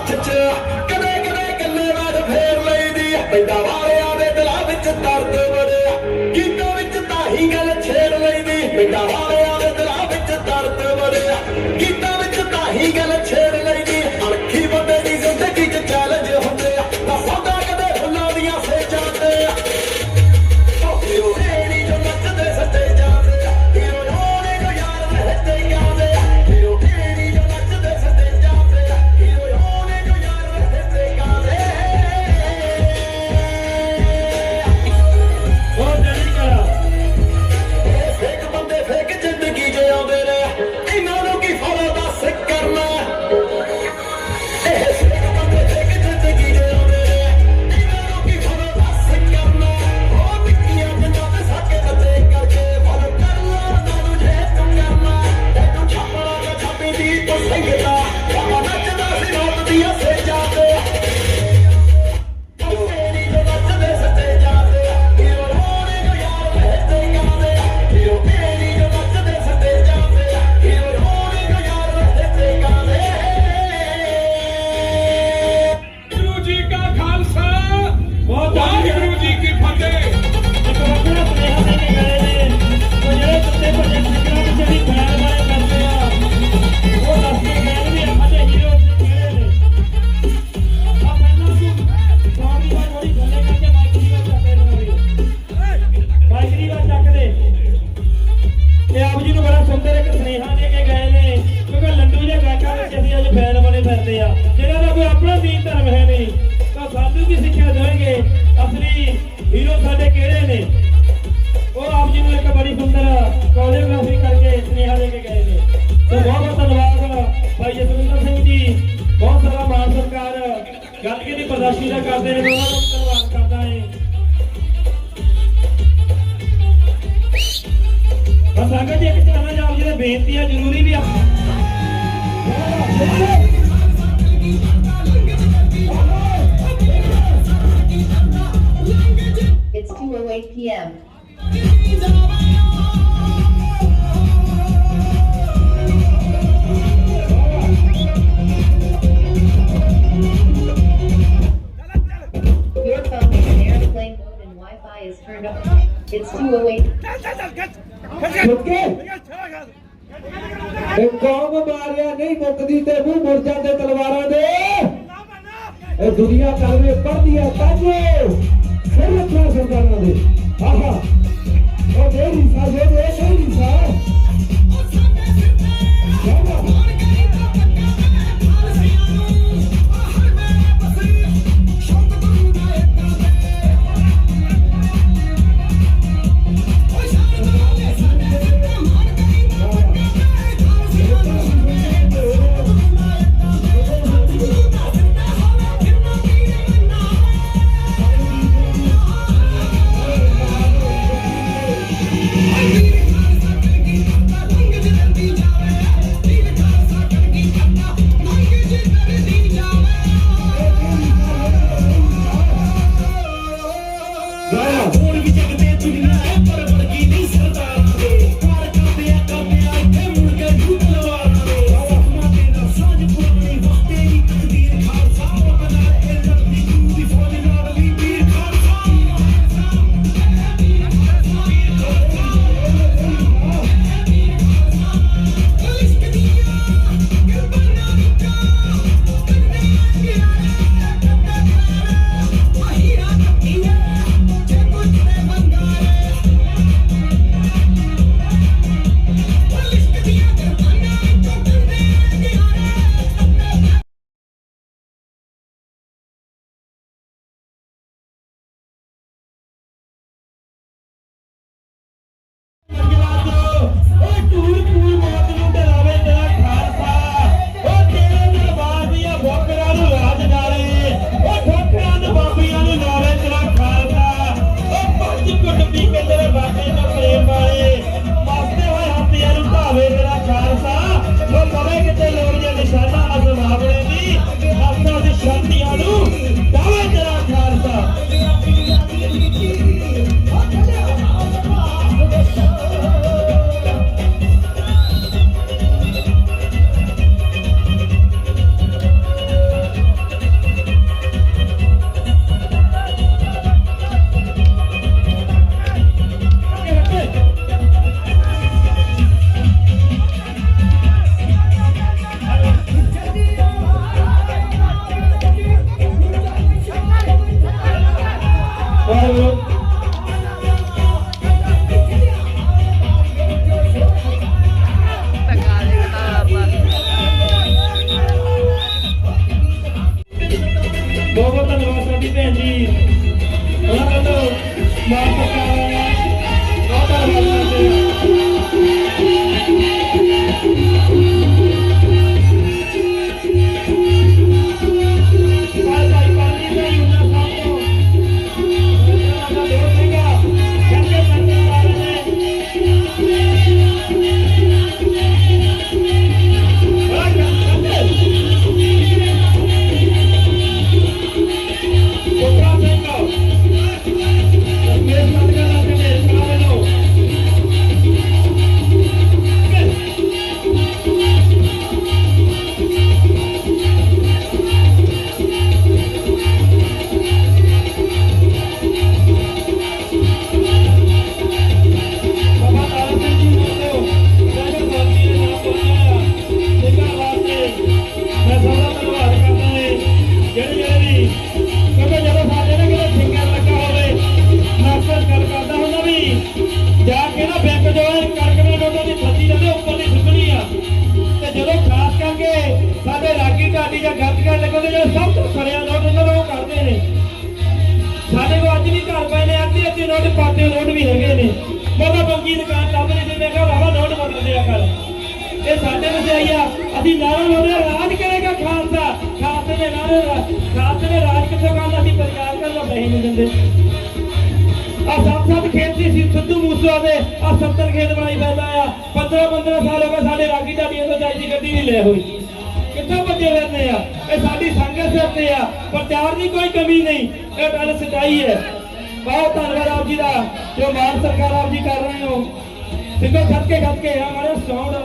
ਹੱਥ 'ਚ ਕਦੇ ਕਦੇ ਗੱਲੇ ਬਾਤ ਫੇਰ ਲਈਦੀ ਪਿੰਡਾਂ ਵਾਲਿਆਂ ਦੇ ਦਿਲਾਂ ਵਿੱਚ ਦਰਦ ਵੜਿਆ ਗੀਤਾਂ ਵਿੱਚ ਤਾਂ ਹੀ ਗੱਲ ਛੇੜ ਲਈਦੀ ਪਿੰਡਾਂ ਵਾਲਿਆਂ ਦੇ ਦਿਲਾਂ ਵਿੱਚ ਦਰਦ ਵੜਿਆ ਗੀਤਾਂ ਵਿੱਚ ਤਾਂ ਹੀ ਗੱਲ ਛੇੜ ਲਈਦੀ ਅਣਖੀ ਬੰਦੇ ਦੀ ਜ਼ਿੰਦਗੀ 'ਚ ਚੈਲੰਜ ਹੁੰਦੇ ਆ ਨਾ ਸੌਦਾ ਕਦੇ ਫੁੱਲਾਂ ਦੀਆਂ ਸੇਜਾਂ ਤੇ ਹੀਰੋ ਰੇੜੀ ਜੋ ਨੱਚਦੇ ਸੱਜੇ ਜਾਂਦੇ ਹੀਰੋ ਹੋਣੇ ਜੋ ਯਾਰ ਰਹਤੇ ਜਾਂਦੇ ਹੀਰੋ ਰੇੜੀ ਜੋ ਨੱਚਦੇ ਸੱਜੇ ਜਾਂਦੇ ਹੀਰੋ ਹੋਣੇ ਜੋ ਯਾਰ ਰਹਤੇ ਜਾਂਦੇ ਬਹੁਤ ਜਲਦੀ ਕਰਾ ਫੇਕ ਬੰਦੇ ਫੇਕ ਜ਼ਿੰਦਗੀ ਜਿਉਂਦੇ ਨੇ ਇਹਨਾਂ ਨੂੰ ਕੀ ਫਾਇਦਾ ਦੱਸ ਕਰਨਾ ਇਹ ਫੇਕ ਬੰਦੇ ਫੇਕ ਜ਼ਿੰਦਗੀ ਜਿਉਂਦੇ ਨੇ ਇਹਨਾਂ ਨੂੰ ਕੀ ਫਾਇਦਾ ਦੱਸ ਕਰਨਾ ਉਹ ਟਿੱਕੀਆਂ ਜਿੰਨਾਂ ਤੇ ਸਾਕੇ ਬੱਚੇ ਕਰਕੇ ਫਲ ਕਰ ਲਾ ਉਹਨਾਂ ਨੂੰ ਜੇ ਤੂੰ ਕਰਨਾ ਤੈਨੂੰ ਛਾਪਣਾ ਜਾਂ ਛਾਪੀ ਦੀ ਤੂੰ ਸੰਗਤਾ ਬਾਬਾ ਨੱਚਦਾ ਸੀ ਰਾਤ ਦੀਆਂ ਸੇਜਾਂ ਤੇ ਤੇਰੀ ਜੋ ਨੱਚਦੇ ਸੱਜੇ ਜਾਂਦੇ ਹੀਰੋ ਹੋਣੇ ਜੋ ਯਾਰ ਰਹਤੇ ਜਾਂਦੇ ਹੀਰੋ ਤੇਰੀ ਜੋ ਨੱਚਦੇ ਸੱਜੇ ਜਾਂਦੇ ਹੀਰੋ ਹੋਣੇ ਜੋ ਯਾਰ ਰਹਤੇ ਜਾਂਦੇ ਗੁਰੂ ਜੀ ਕਾ ਖਾਲਸਾ ਬਹੁਤ ਵਾਹਿਗੁਰੂ ਜੀ ਕੀ ਫਤਿਹ। ਇੱਕ ਵੱਖਰਾ ਸੁਨੇਹਾ ਦੇ ਕੇ ਗਏ ਨੇ ਉਹ ਜਿਹੜੇ ਕੁੱਤੇ ਭੱਜੇ ਫਿਕਰਾਂ ਵਿੱਚ ਵੀ ਖੈਰ ਵਾਲੇ ਕਰਦੇ ਆ ਉਹ ਦੱਸ ਕੇ ਗਏ ਵੀ ਸਾਡੇ ਹੀਰੋ ਕਿਹੜੇ ਨੇ ਆ ਪਹਿਲਾਂ ਸੀ ਸਾਡੀ ਦਾ ਥੋੜੀ ਥੱਲੇ ਕਰਕੇ ਮਾਈਕ ਦੀ ਗੱਲ ਚੱਕਦੇ ਨੇ ਮਾਈਕ ਦੀ ਗੱਲ ਚੱਕਦੇ ਤੇ ਆਪ ਜੀ ਨੂੰ ਬੜਾ ਸੁੰਦਰ ਇੱਕ ਸੁਨੇਹਾ ਦੇ ਕੇ ਗਏ ਨੇ ਕਿਉਂਕਿ ਲੰਡੂ ਦੇ ਗਾਇਕਾਂ ਵਿੱਚ ਅਸੀਂ ਅੱਜ ਬੈਨ ਵਾਲੇ ਫਿਰਦੇ ਆ ਜਿਹੜਾ ਦਾ ਕੋਈ ਆਪਣਾ ਦੀਨ ਧਰਮ ਹੈ ਨਹੀਂ ਤਾਂ ਸਾਨੂੰ ਕੀ ਸਿੱਖਿਆ ਦੇਣਗੇ ਅਸਲੀ ਹੀਰੋ ਸਾਡੇ ਕਿਹੜੇ ਨੇ ਉਹ ਆਪ ਜੀ ਨੂੰ ਇੱਕ ਬੜੀ ਸੁੰਦਰ ਕੋਰੀਓਗ੍ਰਾਫੀ ਕਰਕੇ ਸੁਨੇਹਾ ਦੇ ਕੇ ਗਏ ਨੇ ਤੇ ਬਹੁਤ ਬਹੁਤ ਧੰਨਵਾਦ ਭਾਈ ਜਸਵਿੰਦਰ ਸਿੰਘ ਜੀ ਬਹੁਤ ਸਾਰਾ ਮਾਨ ਸਰਕਾਰ ਗੱਤਕੇ ਦੀ ਪ੍ਰਦਰਸ਼ਨੀ ਦਾ ਕਰਦੇ ਨੇ ਉਹਨਾਂ ਨੂੰ ਧੰਨਵਾਦ ਕਰਦਾ ਹੈ ਬਸ ਸੰਗਤ ਜੀ ਇੱਕ ਚਲਣਾ ਜਾਓ ਜਿਹੜੇ ਬੇਨਤੀ ਹੈ ਜ਼ਰੂਰੀ ਵੀ ਆ It's 2:08 p.m. Your phone is in airplane mode and Wi-Fi is turned off. It's 2:08. ਇਹ ਕੌਮ ਮਾਰਿਆ ਨਹੀਂ ਮੁੱਕਦੀ ਤੇ ਮੂੰਹ ਮੁੜ ਜਾਂਦੇ ਤਲਵਾਰਾਂ ਦੇ ਇਹ ਦੁਨੀਆ ਕਰਵੇ ਪੜਦੀ ਆ ਤਾਜੋ ਸਿਰ ਰੱਖਿਆ ਸਰਦਾਰਾਂ ਦੇ ਆਹਾ ਉਹ ਦੇਰੀ ਸਾਜੇ ਦੇ ਸਹੀ ਸਾ ਬੰਦੇ ਜਿਹੜੇ ਸਭ ਤੋਂ ਸੜਿਆ ਨੋਟ ਉਹਨਾਂ ਦਾ ਉਹ ਕਰਦੇ ਨੇ। ਸਾਡੇ ਕੋਲ ਅੱਜ ਵੀ ਘਰ ਪਏ ਨੇ ਅੱਧੇ ਅੱਧੇ ਨੋਟ ਪਾਤੇ ਨੋਟ ਵੀ ਹੈਗੇ ਨੇ। ਮੋਦਾ ਬੰਗੀ ਦੁਕਾਨ ਲੱਭ ਲਈ ਤੇ ਮੈਂ ਕਿਹਾ ਬਾਬਾ ਨੋਟ ਵਰਤਦੇ ਆ ਕਰ। ਇਹ ਸਾਡੇ ਵਿੱਚ ਆਈ ਆ ਅਸੀਂ ਨਾਰਾ ਲਾਉਂਦੇ ਰਾਜ ਕਰੇਗਾ ਖਾਲਸਾ। ਖਾਲਸੇ ਦੇ ਨਾਰੇ ਖਾਲਸੇ ਨੇ ਰਾਜ ਕਿੱਥੋਂ ਕਰਨਾ ਅਸੀਂ ਪ੍ਰਚਾਰ ਕਰਨਾ ਨਹੀਂ ਦਿੰਦੇ। ਆ ਸੱਤ ਖੇਤ ਸੀ ਸਿੱਧੂ ਮੂਸੇਵਾਲੇ ਦੇ ਆ 70 ਖੇਤ ਬਣਾਈ ਪੈਂਦਾ ਆ। 15 ਸਾਲ ਹੋ ਗਏ ਸਾਡੇ ਰਾਗੀ ਢਾਡੀਆਂ ਤੋਂ ਚਾਹੀਦੀ ਗੱਡੀ ਨਹੀਂ ਲੈ ਹੋਈ। ਕਿੱਥੋਂ ਭੱਜੇ ਫਿਰਦੇ ਆ? ਇਹ ਸਾਡੀ ਸੰਗਤ ਸਿਰ ਤੇ ਆ। ਪ੍ਰਚਾਰ ਦੀ ਕੋਈ ਕਮੀ ਨਹੀਂ, ਇਹ ਗੱਲ ਸੱਚਾਈ ਹੈ। ਬਹੁਤ ਧੰਨਵਾਦ ਆਪ ਜੀ ਦਾ ਜੋ ਮਾਨ ਸਰਕਾਰ ਆਪ ਜੀ ਕਰ ਰਹੇ ਹੋ। ਸਿੱਧੇ ਖੱਟ ਕੇ ਹਮਾਰੇ ਸਾਊਂਡ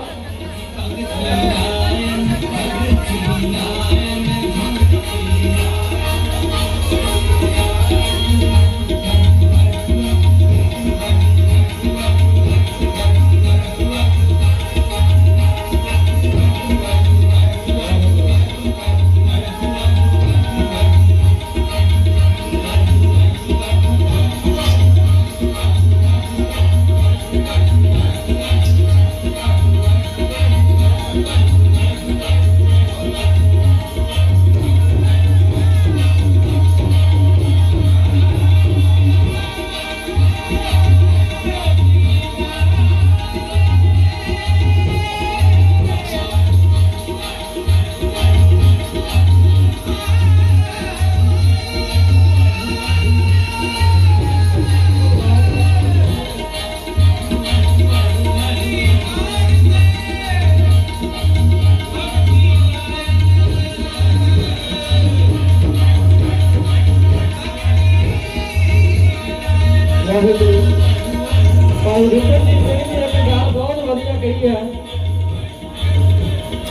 ਭਾਈ ਰਿਪਨ ਜੀ ਨੇ ਇੱਕ ਗੱਲ ਬਹੁਤ ਵਧੀਆ ਕਹੀ ਹੈ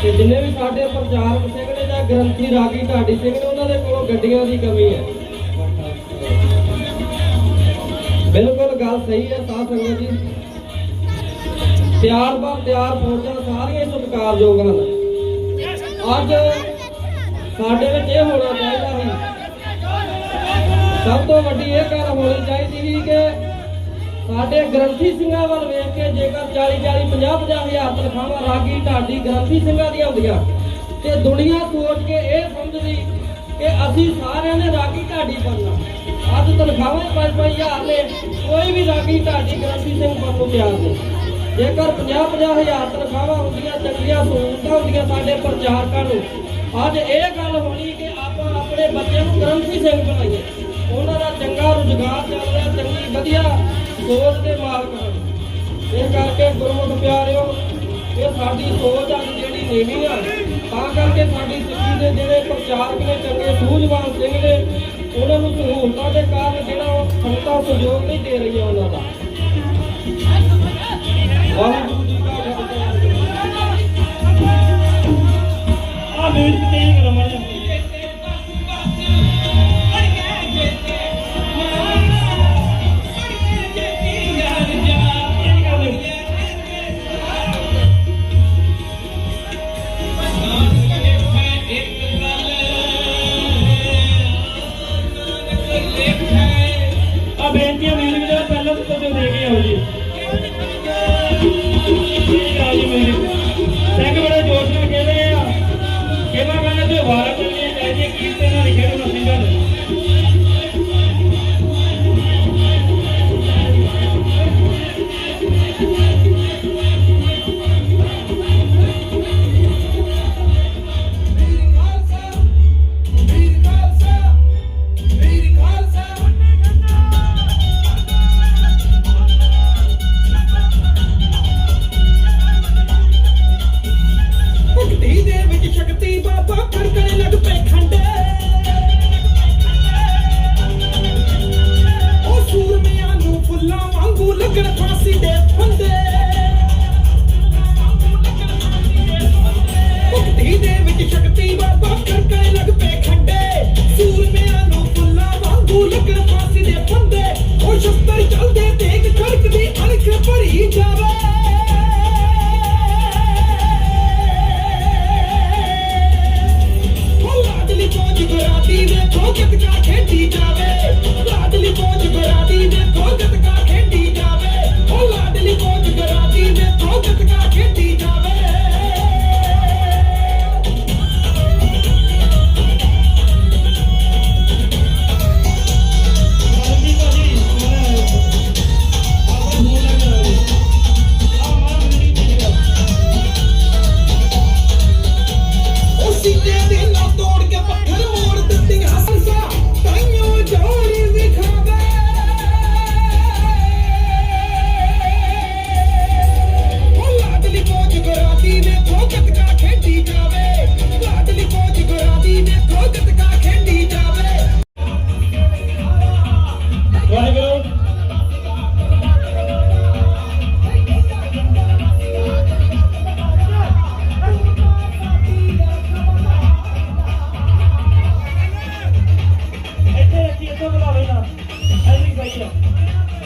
ਕਿ ਜਿੰਨੇ ਵੀ ਸਾਡੇ ਪ੍ਰਚਾਰਕ ਸਿੰਘ ਨੇ ਜਾਂ ਗ੍ਰੰਥੀ ਰਾਗੀ ਢਾਡੀ ਸਿੰਘ ਨੇ ਉਹਨਾਂ ਦੇ ਕੋਲੋਂ ਗੱਡੀਆਂ ਦੀ ਕਮੀ ਹੈ। ਬਿਲਕੁਲ ਗੱਲ ਸਹੀ ਹੈ ਸਾਧ ਸੰਗਤ ਜੀ। ਤਿਆਰ ਫੌਜਾਂ ਸਾਰੀਆਂ ਸਤਿਕਾਰਯੋਗ ਹਨ। ਅੱਜ ਸਾਡੇ ਵਿੱਚ ਇਹ ਹੋਣਾ ਚਾਹੀਦਾ ਸੀ, ਸਭ ਤੋਂ ਵੱਡੀ ਇਹ ਗੱਲ ਹੋਣੀ ਚਾਹੀਦੀ ਸੀ ਕਿ ਸਾਡੇ ਗ੍ਰੰਥੀ ਸਿੰਘਾਂ ਵੱਲ ਵੇਖ ਕੇ ਜੇਕਰ 40-50 ਹਜ਼ਾਰ ਤਨਖਾਹਾਂ ਰਾਗੀ ਢਾਡੀ ਗ੍ਰੰਥੀ ਸਿੰਘਾਂ ਦੀਆਂ ਹੁੰਦੀਆਂ ਤੇ ਦੁਨੀਆ ਸੋਚ ਕੇ ਇਹ ਸਮਝਦੀ ਕਿ ਅਸੀਂ ਸਾਰਿਆਂ ਨੇ ਰਾਗੀ ਢਾਡੀ ਬਣਨਾ। ਅੱਜ ਤਨਖਾਹਾਂ 5-5 ਹਜ਼ਾਰ ਨੇ, ਕੋਈ ਵੀ ਰਾਗੀ ਢਾਡੀ ਗ੍ਰੰਥੀ ਸਿੰਘ ਬਣਨ ਨੂੰ ਤਿਆਰ ਨਹੀਂ। ਜੇਕਰ 50-50 ਹਜ਼ਾਰ ਤਨਖਾਹਾਂ ਹੁੰਦੀਆਂ, ਚੰਗੀਆਂ ਸਹੂਲਤਾਂ ਹੁੰਦੀਆਂ ਸਾਡੇ ਪ੍ਰਚਾਰਕਾਂ ਨੂੰ, ਅੱਜ ਇਹ ਗੱਲ ਹੋਣੀ ਕਿ ਆਪਾਂ ਆਪਣੇ ਬੱਚਿਆਂ ਨੂੰ ਗ੍ਰੰਥੀ ਸਿੰਘ ਬਣਾਈਏ। ਉਹਨਾਂ ਦਾ ਚੰਗਾ ਰੁਜ਼ਗਾਰ ਚੱਲ ਰਿਹਾ, ਚੰਗੀ ਵਧੀਆ ਸੋਚ ਦੇ ਮਾਲਕ ਹਨ। ਇਸ ਕਰਕੇ ਗੁਰਮੁਖ ਪਿਆਰਿਓ, ਇਹ ਸਾਡੀ ਸੋਚ ਅੱਜ ਜਿਹੜੀ ਨੀਵੀਂ ਆ, ਤਾਂ ਕਰਕੇ ਸਾਡੀ ਸਿੱਖੀ ਦੇ ਜਿਹੜੇ ਪ੍ਰਚਾਰਕ ਨੇ, ਚੰਗੇ ਸੂਝਵਾਨ ਸਿੰਘ ਨੇ, ਉਹਨਾਂ ਨੂੰ ਸਹੂਲਤਾਂ ਦੇ ਕਾਰਨ ਜਿਹੜਾ ਉਹ ਸੰਗਤਾਂ ਸਹਿਯੋਗ ਨਹੀਂ ਦੇ ਰਹੀਆਂ ਉਹਨਾਂ ਦਾ। ਵਾਹਿਗੁਰੂ ਜੀ ਕਾ ਖਾਲਸਾ। ਆ ਮਿਊਜ਼ਿਕ ਤੇਜ਼ ਕਰੋ ਮਾੜਾ ਜਿਹਾ। ਬੇਨਤੀਆਂ ਮਿਊਜ਼ਿਕ ਜਿਹੜਾ ਪਹਿਲਾਂ ਤੋਂ ਜੋ ਦੇ ਕੇ ਆਓ ਜੀ। ਸਿੰਘ ਬੜੇ ਜੋਸ਼ ਨਾਲ ਖੇਡ ਰਹੇ ਆ। ਸੇਵਾ ਕਰਨ ਤੇ ਵਾਰਾ ਚੱਲਣੀਆਂ ਚਾਹੀਦੀਆਂ, ਕੀਰਤਨ ਨਾਲ ਖੇਡਣਾ ਸਿੰਘਾਂ ਨੇ। ਭਗਤੀ ਦੇ ਵਿੱਚ ਸ਼ਕਤੀ ਬਾਬਾ ਖੜਕਣੇ ਲੱਗ ਪਏ ਖੰਡੇ।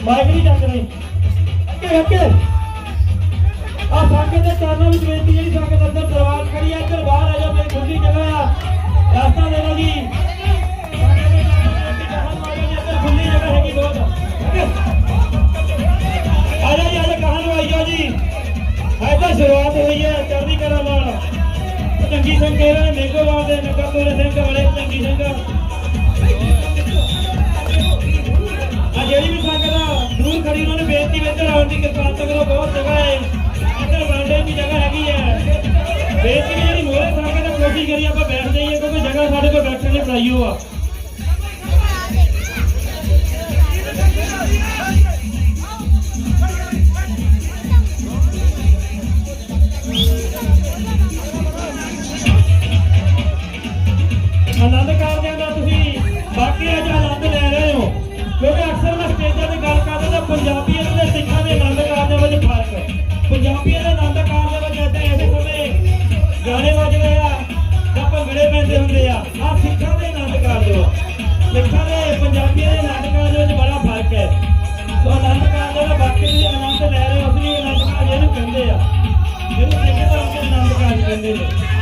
ਮਾਈਕ ਨਹੀਂ ਚੱਕ ਰਹੀ ਅੱਗੇ ਅੱਗੇ ਆ ਸਾਕੇ ਦੇ ਚਰਨਾਂ ਵਿੱਚ ਬੇਨਤੀ ਜਿਹੜੀ ਸਾਕੇ ਦੇ ਅੰਦਰ ਦਰਬਾਰ ਖੜੀ ਆ ਇੱਧਰ ਬਾਹਰ ਆ ਜਾਓ ਮੇਰੀ ਖੁੱਲੀ ਜਗ੍ਹਾ ਆ ਰਾਸਤਾ ਦੇ ਲਓ ਜੀ ਇੱਧਰ ਖੁੱਲੀ ਜਗ੍ਹਾ ਹੈਗੀ ਬਹੁਤ ਆ ਜਾ ਜੀ ਆ ਜਾ ਕਹਾਂ ਨੂੰ ਆਈ ਜਾਓ ਜੀ ਐਦਾਂ ਸ਼ੁਰੂਆਤ ਹੋਈ ਹੈ ਚੜ੍ਹਦੀ ਕਲਾ ਨਾਲ ਚੰਗੀ ਸਿੰਘ ਕਹਿ ਰਹੇ ਮੇਗੋਵਾਲ ਦੇ ਨਗਰ ਕੋਲੇ ਸਿੰਘ ਵਾਲੇ ਚੰਗੀ ਸਿੰਘ ਆ ਜਿਹੜੀ ਵੀ ਸੰਗਤ ਦੂਰ ਖੜੀ ਉਹਨਾਂ ਨੂੰ ਬੇਨਤੀ ਵਿੱਚ ਆਉਣ ਦੀ ਕਿਰਪਾਲਤਾ ਕਰੋ ਬਹੁਤ ਜਗ੍ਹਾ ਹੈ ਇੱਧਰ ਬਾਂਡੇ ਦੀ ਜਗ੍ਹਾ ਹੈਗੀ ਹੈ ਬੇਨਤੀ ਜਿਹੜੀ ਮੋਰੇ ਸੰਗਤ ਕੋਸ਼ਿਸ਼ ਕਰੀ ਆਪਾਂ ਬੈਠ ਜਾਈਏ ਕਿਉਂਕਿ ਜਗ੍ਹਾ ਸਾਡੇ ਕੋਲ ਬੈਠਣ ਲਈ ਬਣਾਈ ਹੋ ਆ ਆਨੰਦ ਕਾਰਜਾਂ ਦਾ ਤੁਸੀਂ ਬਾਕੀ ਅੱਜ ਆਨੰਦ ਲੈ ਰਹੇ ਹੋ ਕਿਉਂਕਿ ਅਕਸਰ ਮੈਂ ਸਟੇਜਾਂ ਤੇ ਗੱਲ ਕਰਦਾ ਤਾਂ ਪੰਜਾਬੀਆਂ ਤੇ ਸਿੱਖਾਂ ਦੇ ਆਨੰਦ ਕਾਰਜਾਂ ਵਿੱਚ ਫਰਕ ਹੈ ਪੰਜਾਬੀਆਂ ਦੇ ਆਨੰਦ ਕਾਰਜਾਂ ਵਿੱਚ ਐਸੇ ਸਮੇਂ ਗਾਣੇ ਵੱਜਦੇ ਆ ਜਾਂ ਭੰਗੜੇ ਪੈਂਦੇ ਹੁੰਦੇ ਆ ਸਿੱਖਾਂ ਦੇ ਆਨੰਦ ਕਾਰਜ ਸਿੱਖਾਂ ਦੇ ਪੰਜਾਬੀਆਂ ਦੇ ਆਨੰਦ ਕਾਰਜ ਵਿੱਚ ਬੜਾ ਫਰਕ ਹੈ ਸੋ ਆਨੰਦ ਕਾਰਜਾਂ ਦਾ ਬਾਕੀ ਤੁਸੀਂ ਆਨੰਦ ਲੈ ਰਹੇ ਹੋ ਅਸਲੀ ਆਨੰਦ ਕਾਰਜ ਇਹਨੂੰ ਕਹਿੰਦੇ ਆ ਜਿਹਨੂੰ ਸਿੱਖ ਧਰਮ ਦੇ ਆਨੰਦ ਕਾਰਜ ਕਹਿੰਦੇ ਨੇ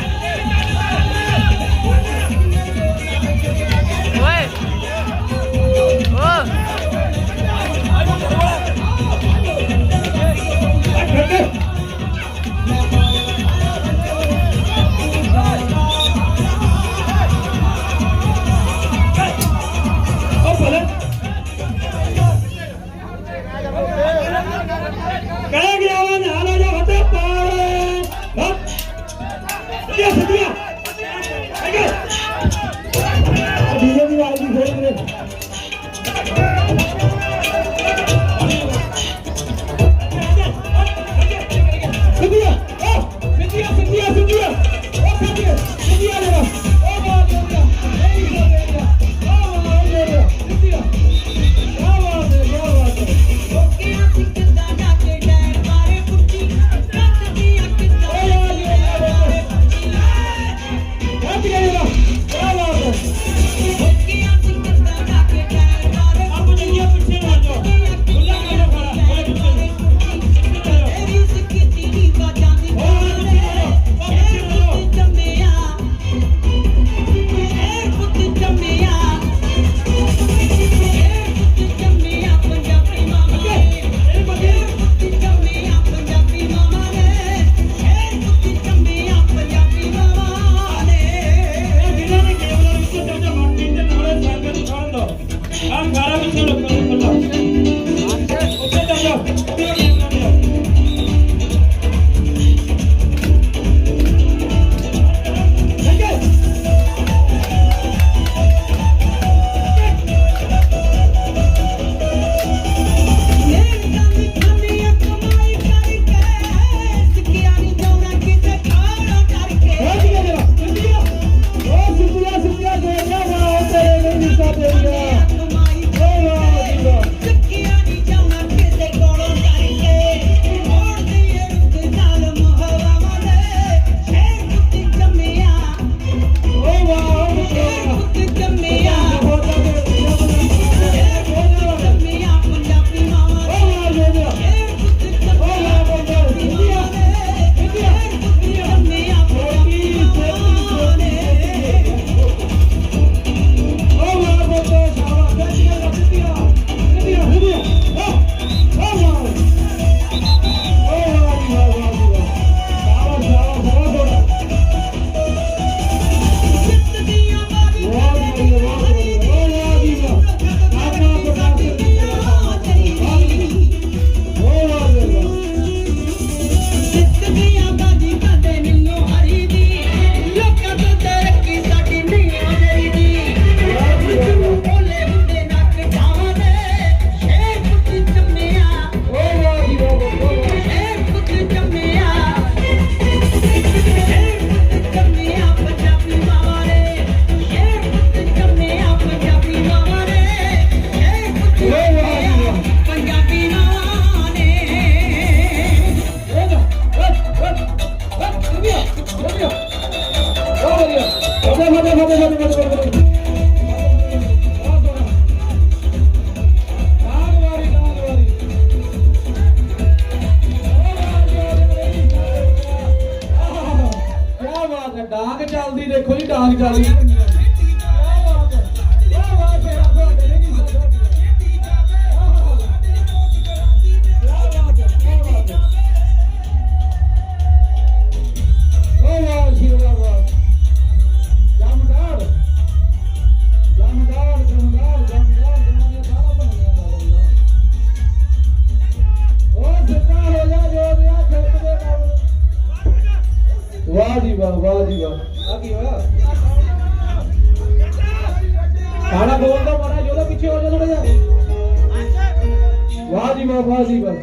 जी वाह जी वाह,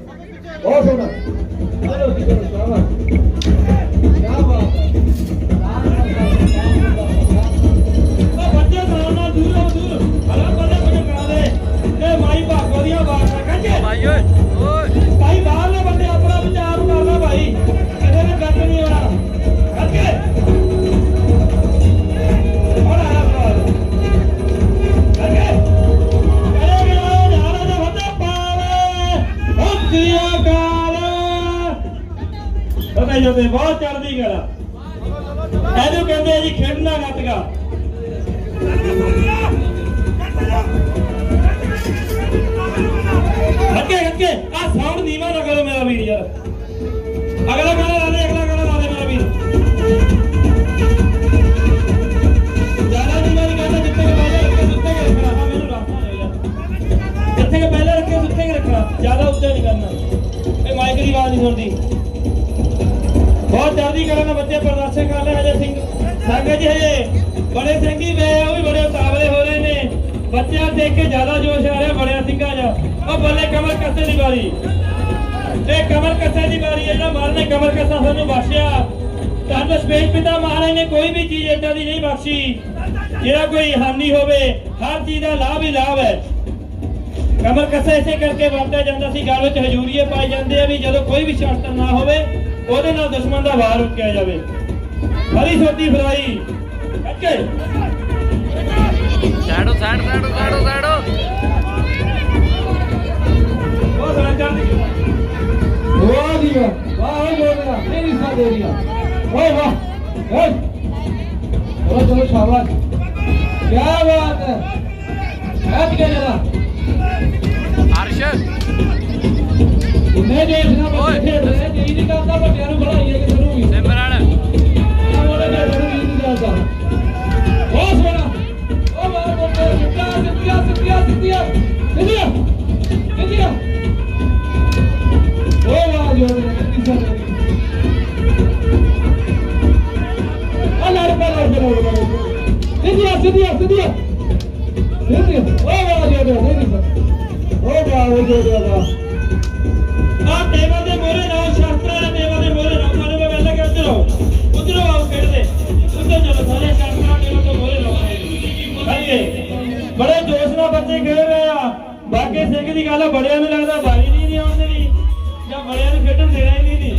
बहुत सोना। चलो जी चलो, शाबाश, क्या बात है। ਉਹ ਬੱਚੇ ਨਾਲ ਨਾਲ ਦੂਰ ਹੋ ਦੂਰ ਹਲਾ ਬੱਲੇ ਬੱਲੇ ਕਰਾ ਦੇ ਇਹ ਮਾਈ ਭਾਗੋ ਦੀਆਂ ਬਾਤਾਂ ਕਹਿੰਦੇ ਭਾਈ ਓਏ ਭਾਈ ਬਾਹਰਲੇ ਬੰਦੇ ਆਪਣਾ ਵਿਚਾਰ ਕਰਨਾ ਭਾਈ ਇਹਦੇ ਨਾਲ ਗੱਲ ਨਹੀਂ ਹੋਣਾ ਅੱਗੇ ਹੁਣ ਆਇਆ ਬਾਹਰ ਅੱਗੇ ਕਰੇ ਗਿਆ ਨਾਰਾ ਦਾ ਵੱਡਾ ਪਾਵੇ ਹੁੰਦੀਆਂ ਗਾਲ ਪਤਾ ਜੋ ਤੇ ਬਹੁਤ ਚੜਦੀ ਗਲਾ ਇਹਨੂੰ ਕਹਿੰਦੇ ਜੀ ਖੇਡਣਾ ਗੱਤਕਾ ਅੱਗੇ ਅੱਗੇ ਆ ਸਾਊਂਡ ਨੀਵਾ ਨਾ ਕਰੋ ਮੇਰਾ ਵੀਰ ਯਾਰ ਅਗਲਾ ਗਾਣਾ ਲਾ ਦੇ ਮੇਰਾ ਵੀਰ ਜਿਆਦਾ ਨੀਵਾ ਨਹੀਂ ਕਰਦਾ ਜਿੱਥੇ ਕਿ ਪਹਿਲੇ ਰੱਖੇ ਸੁੱਤੇ ਕੇ ਰੱਖਣਾ ਹਾਂ ਮੈਨੂੰ ਰਾਸਤਾ ਦੇ ਯਾਰ ਜਿੱਥੇ ਕਿ ਪਹਿਲੇ ਰੱਖੇ ਸੁੱਤੇ ਕੇ ਰੱਖਣਾ ਜਿਆਦਾ ਉੱਚਾ ਨਹੀਂ ਕਰਨਾ ਇਹ ਮਾਈਕ ਦੀ ਆਵਾਜ਼ ਨਹੀਂ ਸੁਣਦੀ ਬਹੁਤ ਜਲਦੀ ਕਰਨ ਬੱਚੇ ਪ੍ਰਦਰਸ਼ਨ ਕਰ ਰਹੇ ਹਜੇ ਸਿੰਘ ਸੰਗਤ ਜੀ ਹਜੇ ਬੜੇ ਸਿੰਘੀ ਵੇ ਉਹ ਵੀ ਬੜੇ ਉਤਾਵਲੇ ਹੋ ਰਹੇ ਨੇ ਬੱਚਿਆਂ ਦੇਖ ਕੇ ਜ਼ਿਆਦਾ ਜੋਸ਼ ਆ ਰਿਹਾ ਬੜਿਆ ਸਿੰਘਾਂ ਜਾ ਉਹ ਬੱਲੇ ਕਮਰ ਕੱਸੇ ਦੀ ਵਾਰੀ ਇਹ ਕਮਰ ਕੱਸੇ ਦੀ ਵਾਰੀ ਹੈ ਜਿਹੜਾ ਮਾਰ ਨੇ ਕਮਰ ਕੱਸਾ ਸਾਨੂੰ ਬਖਸ਼ਿਆ ਤਾਂ ਸਪੇਸ ਪਿਤਾ ਮਹਾਰਾਜ ਨੇ ਕੋਈ ਵੀ ਚੀਜ਼ ਏਦਾਂ ਦੀ ਨਹੀਂ ਬਖਸ਼ੀ ਜਿਹੜਾ ਕੋਈ ਹਾਨੀ ਹੋਵੇ ਹਰ ਚੀਜ਼ ਦਾ ਲਾਭ ਹੀ ਲਾਭ ਹੈ ਕਮਰ ਕੱਸਾ ਇਸੇ ਕਰਕੇ ਵਰਤਿਆ ਜਾਂਦਾ ਸੀ ਗੱਲ ਵਿੱਚ ਹਜ਼ੂਰੀਏ ਪਾਏ ਜਾਂਦੇ ਆ ਵੀ ਜਦੋਂ ਕੋਈ ਵੀ ਸ਼ਸਤਰ ਨਾ ਹੋਵੇ ਉਹਦੇ ਨਾਲ ਦੁਸ਼ਮਣ ਦਾ ਵਾਰ ਰੁਕਿਆ ਜਾਵੇ ਹਰੀ ਸੋਟੀ ਫਰਾਈ ਅੱਗੇ ਸਾਈਡੋ ਉਹ ਸਣਾ ਚੜ੍ਹਦੀ वाह जी वाह, वाह जोड़ा मेरी साथ दे दिया, वाह वाह, चलो चलो शाबाश, क्या बात है, बैठ के जरा, अर्श इन्हें देखना बच्चे खेल रहे हैं, यही निकालता बच्चे यार बड़ा ये कि जरूरी, सिमरन क्या बोले क्या जरूरी निकालता, बहुत सोना, ओ बात बोलते, सिद्धिया, ओ वाह जोड़ा मेरी साथ दे दिया, लड़ पे सीधिया ओ वाह जोड़ा मेरी साथ, ओ वाह वो जोड़ा ਆ ਟੇਬਲ ਦੇ ਮੋਹਰੇ ਨਾਲ ਸ਼ਾਸਤਰਾਂ ਦੇ ਟੇਬਲ ਦੇ ਮੋਹਰੇ ਨਾਲ ਸਾਰੇ ਵੇਲੇ ਲੱਗੇ ਉਧਰੋਂ ਆਓ ਖੇਡਦੇ ਉੱਧਰ ਚਲੋ ਸਾਰੇ ਸ਼ਾਸਤਰਾਂ ਟੇਬਲ ਤੋਂ ਮੋਹਰੇ ਲਾਓ ਅੱਗੇ ਬੜੇ ਜੋਸ਼ ਨਾਲ ਬੱਚੇ ਖੇਡ ਰਹੇ ਆ ਬਾਕੀ ਸਿੰਘ ਦੀ ਗੱਲ ਬੜਿਆਂ ਨੂੰ ਲੱਗਦਾ ਬਾਰੀ ਨਹੀਂ ਆਉਣ ਦੇਣੀ ਜਾਂ ਬੜਿਆਂ ਨੂੰ ਖੇਡਣ ਦੇਣਾ ਹੀ ਨਹੀਂ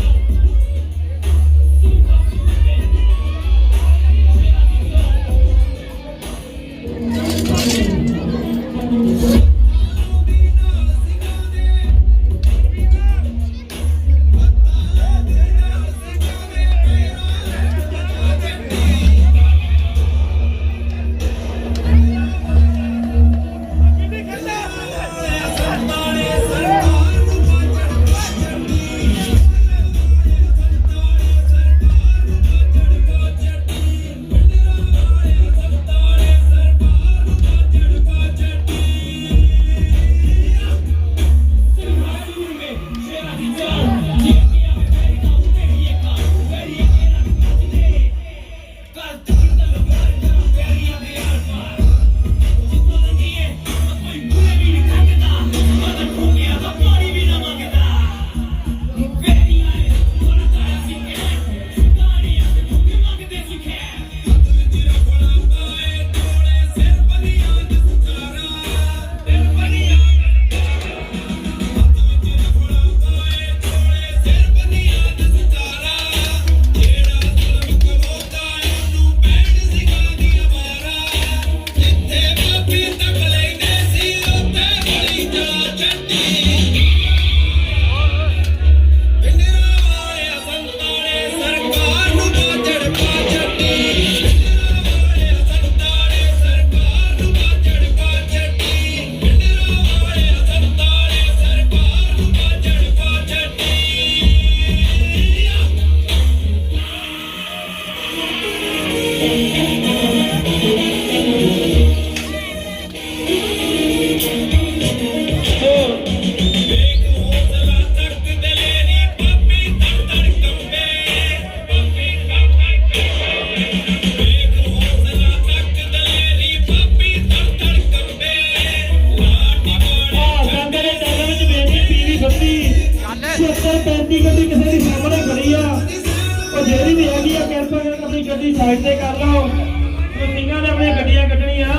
ਜਿਹੜੀ ਵੀ ਹੈਗੀ ਆ ਕਿਰਪਾ ਕਰਕੇ ਆਪਣੀ ਗੱਡੀ ਸਾਈਡ ਤੇ ਕਰ ਲਓ ਤੇ ਸਿੰਘਾਂ ਨੇ ਆਪਣੀਆਂ ਗੱਡੀਆਂ ਕੱਢਣੀਆਂ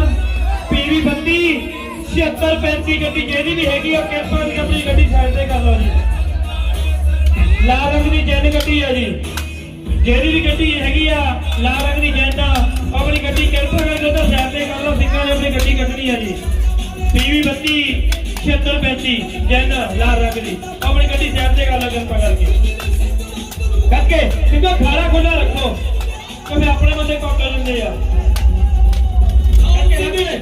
PV 32 7635 ਗੱਡੀ ਜਿਹੜੀ ਵੀ ਹੈਗੀ ਆ ਕਿਰਪਾ ਕਰਕੇ ਆਪਣੀ ਗੱਡੀ ਸਾਈਡ ਤੇ ਕਰ ਲਓ ਜੀ ਲਾਲ ਰੰਗ ਦੀ ਜੈਨ ਗੱਡੀ ਆ ਜੀ ਜਿਹੜੀ ਵੀ ਗੱਡੀ ਹੈਗੀ ਆ ਲਾਲ ਰੰਗ ਦੀ ਜੈਨ ਆ ਆਪਣੀ ਗੱਡੀ ਕਿਰਪਾ ਕਰਕੇ ਉਹਦਾ ਸਾਈਡ ਤੇ ਕਰ ਲਓ ਸਿੰਘਾਂ ਨੇ ਆਪਣੀ ਗੱਡੀ ਕੱਢਣੀ ਆ ਜੀ PV 32 7635 ਜੈਨ ਲਾਲ ਰੰਗ ਦੀ ਆਪਣੀ ਗੱਡੀ ਸਾਈਡ ਤੇ ਕਰ ਲਓ ਕਿਰਪਾ ਕਰਕੇ ਕਰਕੇ ਸਿੱਧਾ ਖਾਰਾ ਖੋਲਾ ਰੱਖੋ ਤੇ ਫਿਰ ਆਪਣੇ ਬੰਦੇ ਕਾਊਂਟਰ ਦਿੰਦੇ ਆ ਕਰਕੇ ਸਿੱਧੀ ਨੇ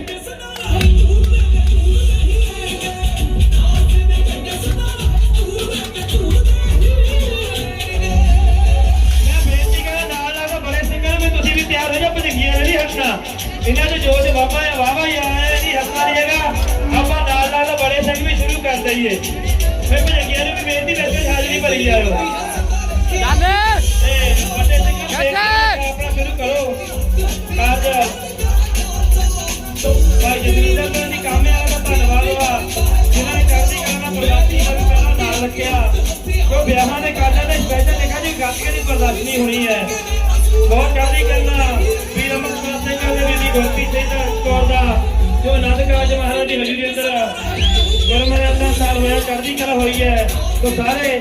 ਮੈਂ ਬੇਨਤੀ ਕਰਾਂ ਨਾਲ ਨਾਲ ਬੜੇ ਸਿੰਘਾਂ ਨੂੰ ਤੁਸੀਂ ਵੀ ਤਿਆਰ ਹੋ ਜਾਓ ਭਜੰਗੀਆਂ ਨਹੀਂ ਹਟਣਾ ਇਹਨਾਂ ਦੇ ਜੋ ਤੇ ਬਾਬਾ ਆ ਵਾਵਾ ਹੀ ਆਇਆ ਨਹੀਂ ਹੱਸਣਾ ਨਹੀਂ ਹੈਗਾ ਆਪਾਂ ਨਾਲ ਨਾਲ ਬੜੇ ਸਿੰਘ ਵੀ ਸ਼ੁਰੂ ਕਰ ਦਈਏ ਫਿਰ ਭਜੰਗੀਆਂ ਨੂੰ ਵੀ ਬੇਨਤੀ ਕਰਕੇ ਹਾਜ਼ਰੀ ਭਰੀ ਜਾਓ ਚੱਲ ਵੱਡੇ ਸਿੰਘਾਂ ਆਪਣਾ ਸ਼ੁਰੂ ਕਰੋ ਅੱਜ ਭਾਈ ਜਗਰੀਦਰ ਸਿੰਘ ਦੀ ਕਾਮਯਾਬ ਦਾ ਧੰਨਵਾਦ ਵਾ ਜਿਨ੍ਹਾਂ ਨੇ ਕਰਦੀ ਕਰਨਾ ਪ੍ਰਗਾਤੀ ਦਾ ਵੀ ਪਹਿਲਾਂ ਨਾਲ ਰੱਖਿਆ ਜੋ ਵਿਆਹਾਂ ਦੇ ਕਾਜਾਂ ਦੇ ਸਪੈਸ਼ਲ ਲਿਖਾ ਜੀ ਗਾਤੀਆਂ ਦੀ ਪ੍ਰਦਰਸ਼ਨੀ ਹੋਣੀ ਹੈ ਬਹੁਤ ਚੜ੍ਹਦੀ ਕਰਨਾ ਵੀਰ ਅਮਰਪਾਲ ਸਿੰਘ ਦੇ ਬੀਬੀ ਗੋਪੀ ਸਿੰਘ ਕੌਰ ਦਾ ਜੋ ਆਨੰਦ ਕਾਰਜ ਮਹਾਰਾਜ ਦੀ ਹਜ਼ੂਰੀ ਦੇ ਅੰਦਰ ਗੁਰਮਰਿਆਦਾ ਸਾਲ ਹੋਇਆ ਚੜ੍ਹਦੀ ਕਲਾ ਹੋਈ ਹੈ ਤੋ ਸਾਰੇ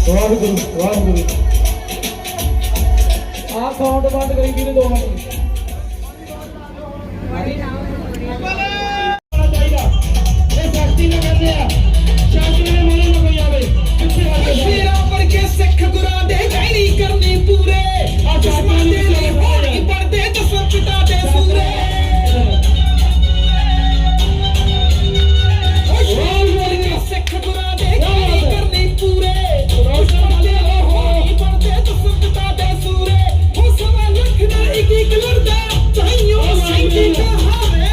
ਵਾਹਿਗੁਰੂ ਵਾਹਿਗੁਰੂ ਆ ਸਾਊਂਡ ਬੰਦ ਕਰੀ ਵੀਰੇ 2 ਮਿੰਟ ਇਹ ਸ਼ਕਤੀ ਨੂੰ ਕਹਿੰਦੇ ਆ ਸ਼ਕਤੀ ਦੇ ਮੂਹਰੇ ਨਾ ਕੋਈ ਆਵੇ ਕਿੱਥੇ ਆ ਕੇ ਸ਼ੇਰਾਂ ਵਰਗੇ ਸਿੱਖ ਗੁਰਾਂ ਦੇ ਗਹਿਣੀ ਕਰਨੀ ਪੂਰੇ ਆ ਜਾਤਾਂ ਦੇ ਲਈ ਹੋਣੀ ਪੜਦੇ ਦਸਮ ਪਿਤਾ ਦੇ ਸੂਰੇ ਓ ਸ਼ੇਰਾਂ ਵਰਗੇ ਸਿੱਖ ਗੁਰਾਂ ਦੇ ਗਹਿਣੀ ਕਰਨੀ ਪੂਰੇ ਰੋਸ਼ਨ ਦੇ ਹੋਣੀ ਪੜਦੇ ਦਸਮ ਪਿਤਾ ਦੇ ਸੂਰੇ ਹੋ ਸਵਾ ਲੱਖ ਦਾ ਇੱਕ ਲੜਦਾ ਚਾਹੀਓ ਸੈਂਤੀ ਕਹਾਵੇ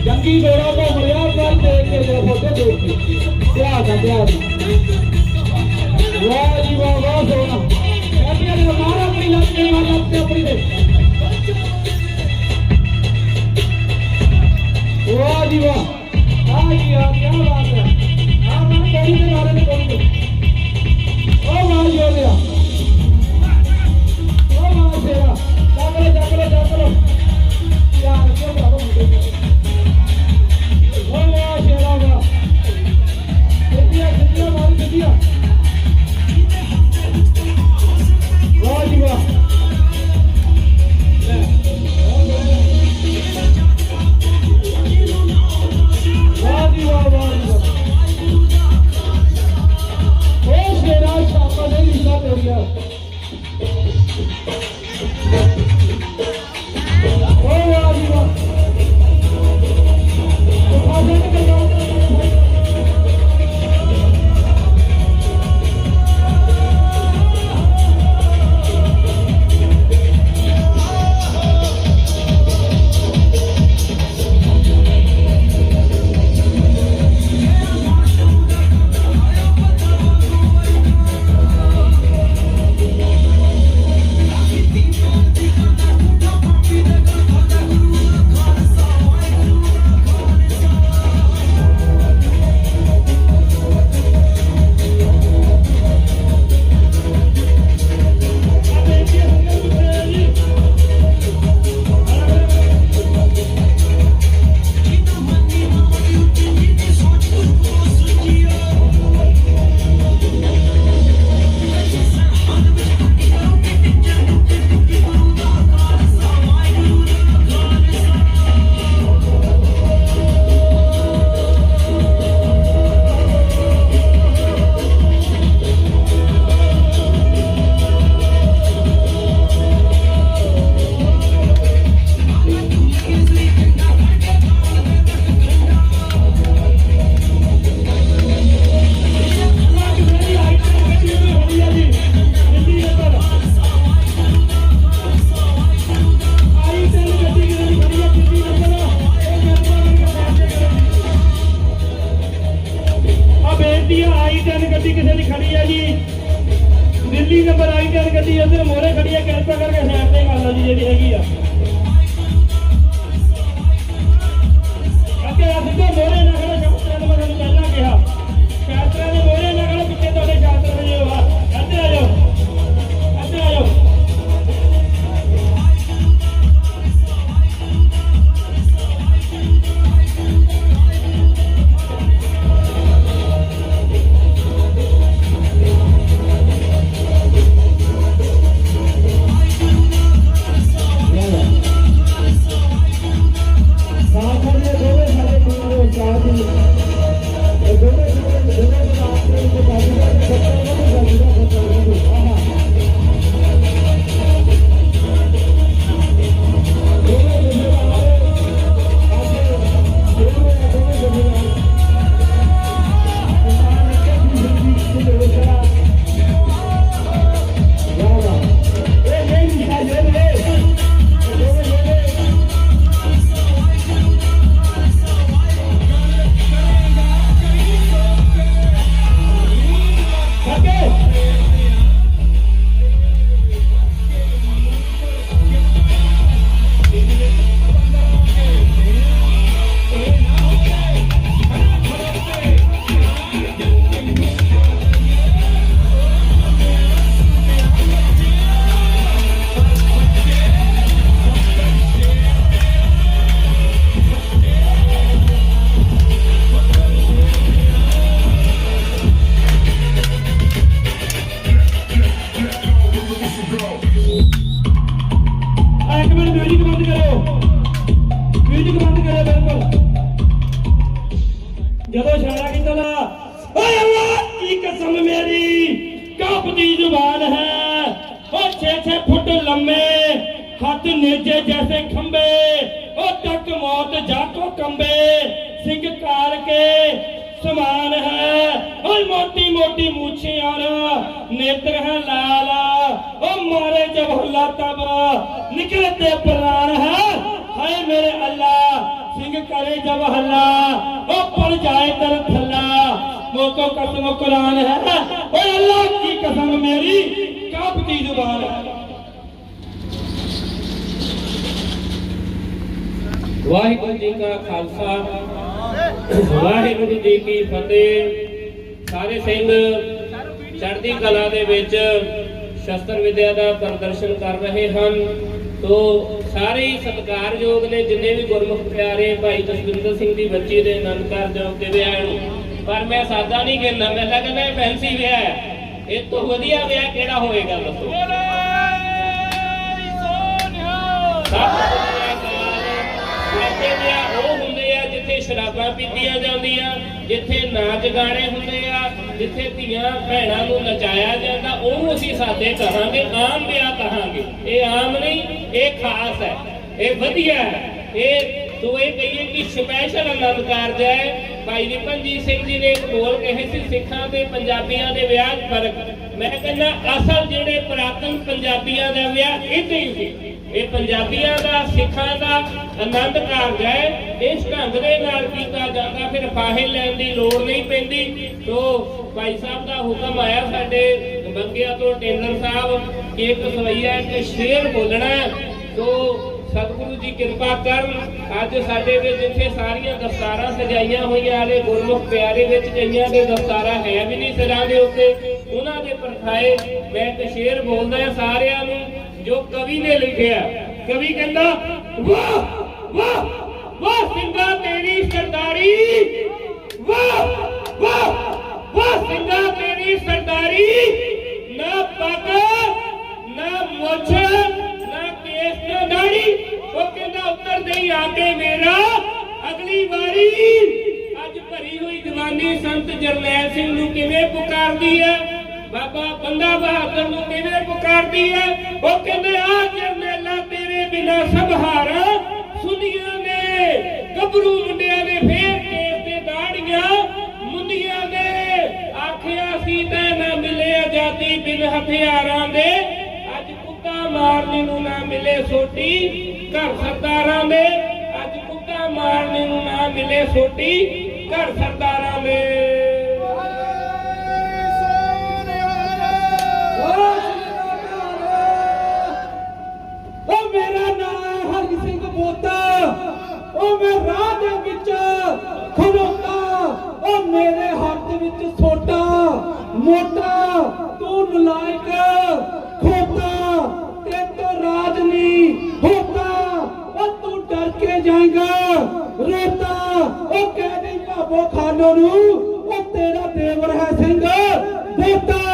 ਜੰਗੀ ਡੋਰਾ ਘੁੰਮ ਰਿਹਾ ਗੱਲ ਦੇਖ ਕੇ ਜਿਹੜਾ ਫੋਟੋ ਦੇਖ ਕੇ ਧਿਆਨ ਵਾਹ ਜੀ ਵਾਹ ਵਾਹ ਸੋਨਾ ਕਹਿੰਦੇ ਨੇ ਮਾਰਾ ਆਪਣੀ ਲੱਤ ਤੇ ਮਾਰ ਲੱਤ ਤੇ ਆਪਣੀ ਦੇ ਵਾਹ ਜੀ ਵਾਹ ਆ ਜੀ ਆ ਕੀ ਬਾਤ ਹੈ ਆ ਮੈਂ ਕੋੜੀ ਦੇ ਬਾਰੇ में कोई ओ वाह जी हो गया ओ वाह तेरा जागरो यार क्यों बाबा मुझे सिंह काल के समान है और मोटी मोटी मूछें और नेत्र है लाल और मारे जब हल्ला तब निकलते प्राण है हाय मेरे अल्लाह सिंह करे जब हल्ला ओ पड़ जाए दर थल्ला मोको कसम कुरान है ओ अल्लाह की कसम मेरी कांपती जुबान है। वाहिगुरु जी का खालसा वाहिगुरु जी की फतेह। सारे सिंह चढ़ती कला दे विच शस्त्र विद्या का प्रदर्शन कर रहे हैं तो सारे ही सत्कारयोग ने जिन्हें भी गुरमुख प्यारे भाई जसविंदर सिंह की बच्ची ने आनंद कारज के विआह पर मैं सादा नहीं कहना मैं कहना फैंसी विआह है इस तो वधिया विआह केड़ा होएगा दसो। जिथे शराबा पीतियां जांदियां जिथे नाच गाने हुंदे आ जिथे धीआं भैणां नूं नचाया जांदा ओह असीं सादे कहांगे आम विआह कहांगे। ये आम नहीं ये खास है ये वधिया है ये तो ये कहिए कि स्पैशल आनंद कारज है। भाई विपनजीत सिंह जी ने एक बोल कहे सी सिखां ते पंजाबियां दे विआह च फर्क मैं कहना असल जिहड़े पुरातन पंजाबियां दा विआह इदां ही सी ये पंजाबियां दा सिखां दा आनंद कारज है इस ढंग दे नाल कीता जांदा फिर फाहे लैण दी लोड़ नहीं पैंदी। तो भाई साहब दा हुक्म आया साडे बंगिया तो टेलर साहब कि एक सवैया एक शेर बोलना तो सतगुरु जी कृपा कर अज साडे विच जिथे सारियां दस्तारां सजाइयां होईयां आले गुरमुख प्यारे विच कईयां दे दस्तारां है भी नहीं सिरां दे उत्ते उन्हां दे परखाए मैं एक शेर बोलदा हां सारियां नूं जो कवि ने लिखिया। कवि कहंदा वाह वाह वाह सिंगा तेरी सरदारी वाह वाह वाह सिंगा तेरी सरदारी ना पग ना मुछ ना केस ना दाढ़ी वो कहंदा उत्तर दे आके मेरा अगली बारी अज भरी हुई जवानी संत जरनैल सिंह नूं किवें पुकारदी है बाबा बंदा बहादुर नूं किवें पुकारदी है वो कहंदे आ जरनैला तेरे बिना सब हारा सुनिया ने गबरू मुंडिया ने फेर केस ते दाड़ियां मुंडिया ने आखिया सी ते ना मिले आजादी बिन हथियारां दे अज कुत्ता मारने नूं ना मिले सोटी घर सरदारां दे अज कुत्ता मारने नूं ना मिले सोटी घर सरदारां दे। मेरा नाम हरि सिंह बोता ओ मैं राह दे विच खलोता ओ मेरे हाथ विच सोटा मोटा तू नलायक खोता ते तो राज नहीं होता ओ तू डर के जाएगा रोता ओ कह दे भाबो खानो नू ओ तेरा देवर है सिंह बोता।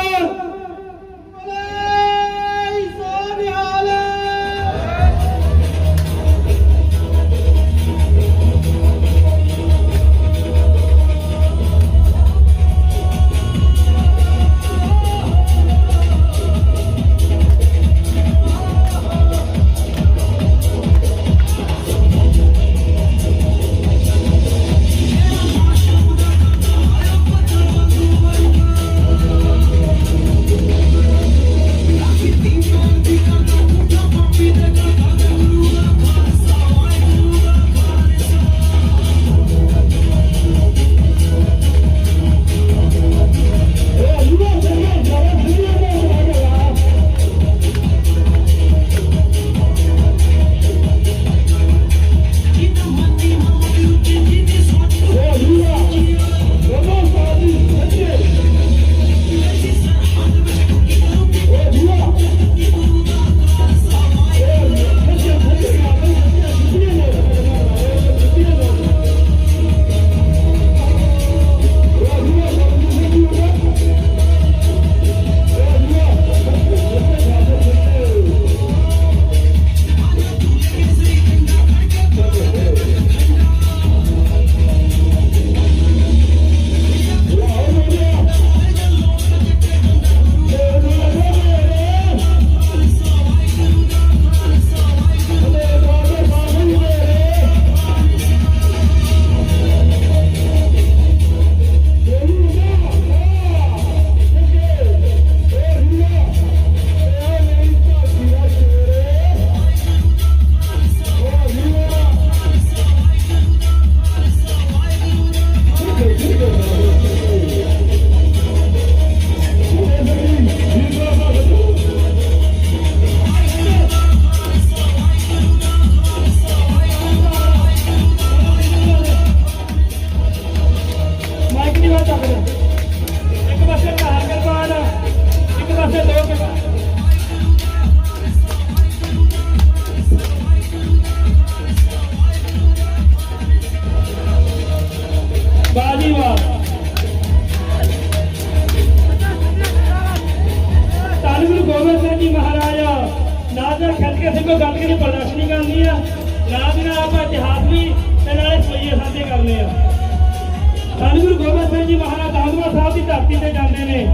ਜਾਂਦੇ ਆ। ਧੰਨ ਗੁਰੂ ਗੋਬਿੰਦ ਸਿੰਘ ਜੀ ਮਹਾਰਾਜ ਦਮਦਮਾ ਸਾਹਿਬ ਦੀ ਧਰਤੀ ਤੇ ਜਾਂਦੇ ਨੇ।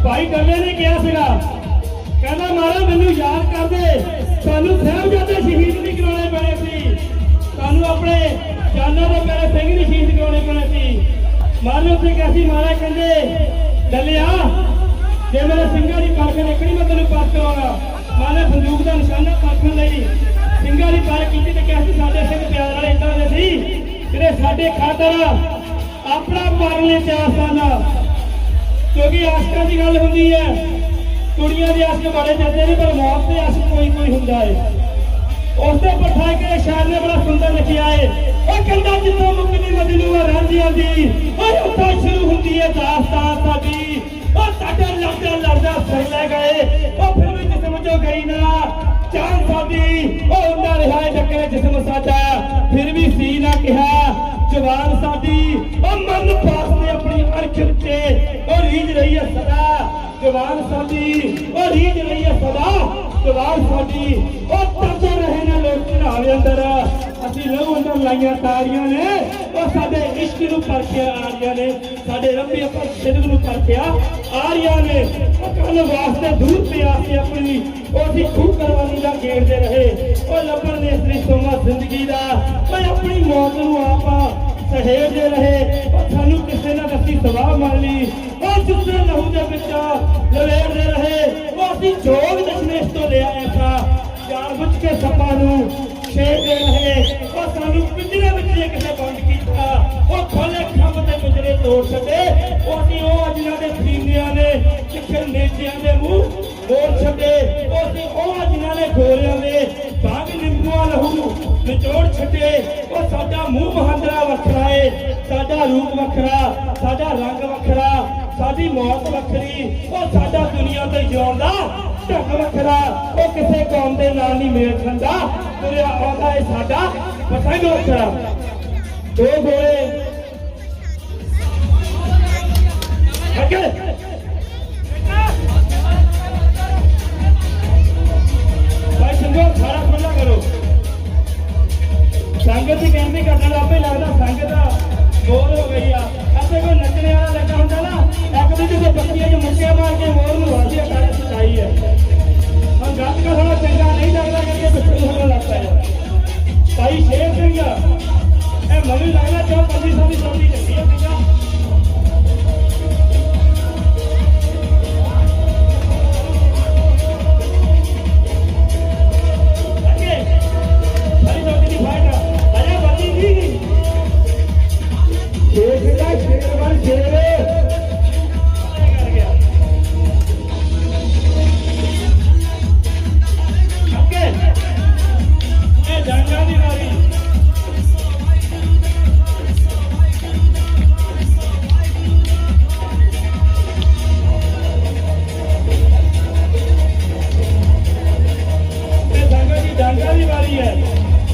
ਭਾਈ ਗੱਲੇ ਨੇ ਕਿਹਾ ਸੀਗਾ, ਕਹਿੰਦਾ ਮਹਾਰਾਜ ਮੈਨੂੰ ਯਾਦ ਕਰਦੇ, ਸਾਨੂੰ ਸਾਹਿਬਜ਼ਾਦੇ ਸ਼ਹੀਦ ਨਹੀਂ ਕਰਾਉਣੇ ਪੈਣੇ ਸੀ, ਸਾਨੂੰ ਆਪਣੇ ਜਾਨਾਂ ਦੇ ਪਿਆਰੇ ਸਿੰਘ ਨਹੀਂ ਸ਼ਹੀਦ ਕਰਾਉਣੇ ਪੈਣੇ ਸੀ। ਮਹਾਰਾਜ ਉੱਥੇ ਕਿਹਾ ਸੀ, ਮਹਾਰਾਜ ਕਹਿੰਦੇ ਡੱਲਿਆ ਜੇ ਮੇਰੇ ਸਿੰਘਾਂ ਦੀ ਪਰਖ ਨਿਕਲੀ ਮੈਂ ਤੈਨੂੰ ਪਰਖ ਕਰਾਉਣਾ। ਮਹਾਰਾਜ ਬੰਦੂਕ ਦਾ ਨਿਸ਼ਾਨਾ ਪਰਖਣ ਲਈ ਸਿੰਘਾਂ ਦੀ ਪਰਖ ਕੀਤੀ ਤੇ ਕਿਹਾ ਸੀ ਸਾਡੇ ਸਿੰਘ ਪਿਆਰ ਵਾਲੇ ਏਦਾਂ ਦੇ ਸੀ ਜਿਹੜੇ ਸਾਡੇ ਖਾਤਰ ਆਪਣਾ ਮਰਨ ਲਈ ਤਿਆਰ ਸਨ। ਕਿਉਂਕਿ ਆਸ਼ਕਾਂ ਦੀ ਗੱਲ ਹੁੰਦੀ ਹੈ, ਕੁੜੀਆਂ ਦੇ ਆਸ਼ਕ ਬੜੇ ਜਾਂਦੇ ਨੇ ਪਰ ਮੌਤ ਦੇ ਆਸ਼ਕ ਕੋਈ ਹੁੰਦਾ ਹੈ। ਉਸ ਦੇ ਪੱਠਾ ਇੱਕ ਸ਼ਾਇਰ ਨੇ ਬੜਾ ਸੁੰਦਰ ਲਿਖਿਆ ਹੈ, ਉਹ ਕਹਿੰਦਾ ਜਿੱਥੋਂ ਮੁਕਦੀ ਮਜਨੂ ਰਾਂਝਿਆਂ ਦੀ ਓਏ ਉੱਥੋਂ ਸ਼ੁਰੂ ਹੁੰਦੀ ਹੈ ਦਾਸਤਾਨ ਸਾਡੀ। ਉਹ ਸਾਡਾ ਲੜਦਾ ਸਿਰ ਲੈ ਗਏ, ਉਹ ਫਿਰ ਵੀ ਜਿਸਮ ਚੋਂ ਗਈ ਨਾ ਜਾਨ ਸਾਡੀ। ਉਹ ਹੁੰਦਾ ਰਿਹਾ ਟੱਕਰੇ ਜਿਸਮ ਸਾਡਾ, ਫਿਰ ਵੀ ਸੀ ਨਾ ਕਿਹਾ ਜਵਾਨ ਸਾਡੀ। ਉਹ ਮਨ ਪਾਸ ਨੇ ਆਪਣੀ ਅਰਖ ਉੱਤੇ ਉਹ ਰੀਝ ਰਹੀ ਹੈ ਸਦਾ ਜਵਾਨ ਸਾਡੀ। ਉਹ ਰੀਝ ਰਹੀ ਹੈ ਸਦਾ ਜਵਾਨ ਸਾਡੀ। ਉਹ ਤਰਦੇ ਰਹੇ ਨੇ ਲੋਕ ਘਰਾਵੇ ਅੰਦਰ, ਅਸੀਂ ਲਹੂ ਅੰਦਰ ਲਾਈਆਂ ਤਾਰੀਆਂ ਨੇ। ਉਹ ਸਾਡੇ ਇਸ਼ਕ ਨੂੰ ਪਰਖਿਆ ਆ ਰਹੀਆਂ ਨੇ, ਸਾਡੇ ਰੱਬੀ ਆਪਾਂ ਸਿਦਕ ਨੂੰ ਪਰਖਿਆ ਆ ਰਹੀਆਂ ਨੇ। ਉਹ ਕੱਲ ਵਾਸਤੇ ਦੂਰ ਪਿਆ ਸੀ ਆਪਣੀ, ਉਹ ਅਸੀਂ ਖੂਬ ਕਰਵਾਨੀ ਦਾ ਗੇੜਦੇ ਰਹੇ। ਉਹ ਲੱਭਣ ਦੇ ਇਸ ਸੋਮਾ ਜ਼ਿੰਦਗੀ ਦਾ ਉਹ ਆਪਣੀ ਮੌਤ ਨੂੰ ਆਪਾਂ ਸਹੇਜਦੇ ਰਹੇ। ਉਹ ਸਾਨੂੰ ਕਿਸੇ ਨਾ ਦੱਸੀ ਸਵਾਹ ਮੰਨ ਲਈ, ਉਹ ਜਿਸਦੇ ਲਹੂ ਦੇ ਵਿੱਚ ਲਵੇੜਦੇ ਰਹੇ। ਉਹ ਅਸੀਂ ਜੋਗ ਦਸ਼ਮੇਸ਼ ਤੋਂ ਲਿਆ ਐਸਾ ਜਾਣ ਬੁੱਝ ਕੇ ਸੱਪਾਂ ਨੂੰ ਛੇੜਦੇ ਰਹੇ। ਉਹ ਸਾਨੂੰ ਪਿੰਜਰੇ ਵਿੱਚ ਕਿਸੇ ਬੰਦ ਕੀਤਾ, ਉਹ ਖੋਲੇ ਖੰਭ ਤੇ ਪਿੰਜਰੇ ਤੋੜ ਛੱਡੇ। ਉਹ ਅਸੀਂ ਉਹ ਜਿਨ੍ਹਾਂ ਦੇ ਸੀਨਿਆਂ ਨੇ ਕਿੱਥੇ ਨੇਜਿਆਂ ਦੇ ਮੂੰਹ ਮੋੜ ਛੱਡੇ। ਉਹ ਅਸੀਂ ਉਹ ਜਿਨ੍ਹਾਂ ਨੇ ਗੋਰਿਆਂ ਦੇ ਬਾਗ ਨਿੰਬੂਆਂ ਲਹੂ ਨਿਚੋੜ ਛੱਡੇ। ਉਹ ਸਾਡਾ ਮੂੰਹ ਮਹਾਂਦਰਾ ਵੱਖਰਾ ਏ, ਸਾਡਾ ਰੂਪ ਵੱਖਰਾ, ਸਾਡਾ ਰੰਗ ਵੱਖਰਾ, ਸਾਡੀ ਮੌਤ ਵੱਖਰੀ। ਉਹ ਸਾਡਾ ਦੁਨੀਆ ਤੇ ਜਿਉਣ ਦਾ ਢੰਗ ਵੱਖਰਾ। ਉਹ ਕਿਸੇ ਕੌਮ ਦੇ ਨਾਲ ਨਹੀਂ ਮੇਲ ਖਾਂਦਾ, ਤੁਰਿਆ ਆਉਂਦਾ ਏ ਸਾਡਾ ਪਤੰਗ ਵੱਖਰਾ। ਦੋ ਗੋਲੇ ਅੱਗੇ ਭਾਈ ਸਿੰਘੋ ਸਾਰਾ ਖੁੱਲਾ ਕਰੋ। ਸੰਗਤ ਦੀ ਕਹਿੰਦੀ ਘਟਨਾ ਆਪੇ ਲੱਗਦਾ ਸੰਗਤ ਬੋਰ ਹੋ ਗਈ ਆ। ਅਤੇ ਕੋਈ ਨੱਚਣੇ ਵਾਲਾ ਲੱਗਾ ਹੁੰਦਾ ਨਾ, ਇੱਕ ਦੂਜੇ ਦੇ ਬੱਚੀਆਂ ਚ ਮੁੱਕੇ ਮਾਰ ਕੇ ਮੋਰ ਨੂੰ ਵਾਸੀਆ ਕਰ ਸਚਾਈ ਹੈ। ਹੁਣ ਗੱਤ ਕਾ ਥੋੜਾ ਚੰਗਾ ਨਹੀਂ ਲੱਗਦਾ ਕਰਕੇ ਪਿੱਛੇ ਹੋਣ ਲੱਗ ਪਿਆ। ਭਾਈ ਸ਼ੇਰ ਸਿੰਘ ਇਹ ਮੈਨੂੰ ਲੱਗਦਾ ਜੋ 2500 ਦੀ ਸੌਦੀ ਚੱਲੀ ਹੈ ਸਿੰਘਾ।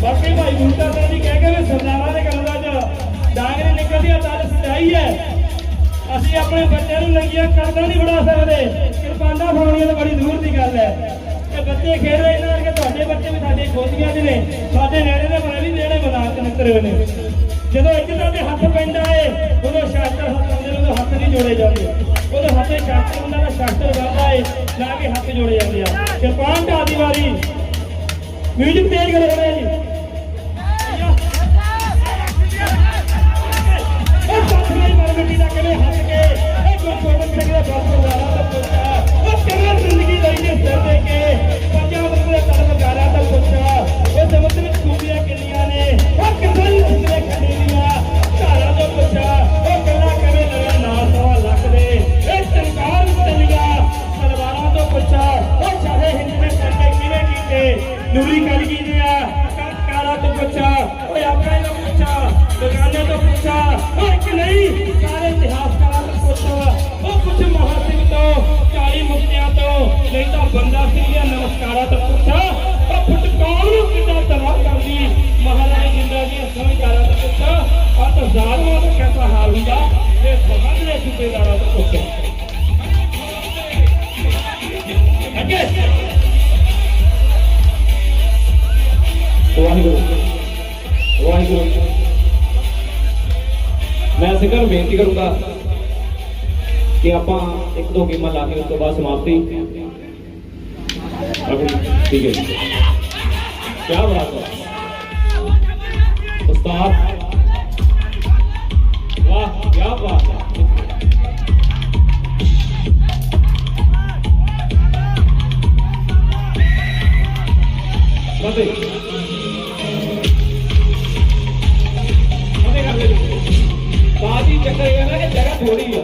ਬਾਕੀ ਭਾਈ ਬੂਟਾ ਸਾਹਿਬ ਜੀ ਕਹਿ ਕੇ ਸਰਦਾਰਾਂ ਦੇ ਗੱਲਾਂ ਚ ਡਾਂਗਰੇ ਨਿਕਲਦੀ ਆ ਤਾਂ ਸਚਾਈ ਹੈ। ਅਸੀਂ ਆਪਣੇ ਬੱਚਿਆਂ ਨੂੰ ਨੰਗੀਆਂ ਕਰਦਾ ਨਹੀਂ ਫੜਾ ਸਕਦੇ, ਕਿਰਪਾਨਾਂ ਫੜਾਉਣੀਆਂ ਤਾਂ ਬੜੀ ਦੂਰ ਦੀ ਗੱਲ ਹੈ। ਤੇ ਬੱਚੇ ਖੇਡ ਰਹੇ ਇਹਨਾਂ ਕਰਕੇ ਤੁਹਾਡੇ ਬੱਚੇ ਵੀ ਸਾਡੇ ਖੋਦੀਆਂ ਚ ਨੇ, ਸਾਡੇ ਨੇੜੇ ਦੇ ਬਣੇ ਵੀ ਜਿਹੜੇ ਮਨਾਕ ਨਿਕਲੇ ਹੋਏ ਨੇ। ਜਦੋਂ ਇੱਜ਼ਤਾਂ ਦੇ ਹੱਥ ਪੈਂਦਾ ਏ ਉਦੋਂ ਸ਼ਾਸਤਰ ਹੱਥ ਆਉਂਦੇ ਨੇ, ਉਦੋਂ ਹੱਥ ਨਹੀਂ ਜੋੜੇ ਜਾਂਦੇ। ਉਦੋਂ ਹੱਥੇ ਸ਼ਾਸਤਰ ਹੁੰਦਾ ਤਾਂ ਸ਼ਾਸਤਰ ਵੱਧਦਾ ਏ, ਨਾ ਕਿ ਹੱਥ ਜੋੜੇ ਜਾਂਦੇ ਆ। ਕਿਰਪਾਨ ਢਾਹ ਦੀ ਵਾਰੀ म्यूजिक तेज करो रे जी। ओ पत्थराई मरगटी दा कने हट के ए गुरगोबिंद सिंह दा बाप वाला दा पुੱਛਾ ओ तेरा जिंदगी लई सिर दे के पंजाब दे तलब गारा दा पुੱਛा ओ जमत विच खूबियां किन्नियां ने ओ किसान उसने खड़ीਆਂ धारा दा पुੱਛा ओ कला कवे लगा ना सवा लख दे ए सरकार चलिया तलवारां दा पुੱਛा ओ चाहे हिंद में करके किने कीते ਨੂਰੀ ਕਰ ਗਈ ਨੇ ਆ ਕਾਰਾ ਤੋਂ ਪੁੱਛਾ ਓਏ ਆਪਣੇ ਤੋਂ ਪੁੱਛਾ ਦੁਕਾਨੇ ਤੋਂ ਪੁੱਛਾ ਓਏ ਕਿ ਨਹੀਂ ਸਾਰੇ ਇਤਿਹਾਸਕਾਰਾਂ ਤੋਂ ਪੁੱਛਾ ਉਹ ਕੁਝ ਮਹਾਸਿੰਘ ਤੋਂ 40 ਮੁਕਤਿਆਂ ਤੋਂ ਨਹੀਂ ਤਾਂ ਬੰਦਾ ਸਿੰਘ ਦੀਆਂ ਨਮਸਕਾਰਾਂ ਤੋਂ ਪੁੱਛਾ ਉਹ ਫੁੱਟਕੌਣ ਨੂੰ ਕਿੱਦਾਂ ਤਬਾਹ ਕਰਦੀ ਮਹਾਰਾਣੀ ਜਿੰਦਾ ਦੀਆਂ ਸਮਝਕਾਰਾਂ ਤੋਂ ਪੁੱਛਾ ਆ ਤਾਂ ਜ਼ਾਲਮਾਂ ਦਾ ਕਿਹਦਾ ਹਾਲ ਹੁੰਦਾ ਇਹ ਸਮਾਜਲੇ ਸੂਬੇਦਾਰਾਂ ਤੋਂ ਪੁੱਛਾ। ਅੱਗੇ ਵਾਹਿਗੁਰੂ ਵਾਹਿਗੁਰੂ मैं सिंगर बेनती करूंगा कि आप एक दो गेम ला के उस तो बाद समाप्ति। ठीक है, क्या बात है उस्ताद, वाह क्या बात है। बाजी चक्कर ये ना कि जगह थोड़ी है,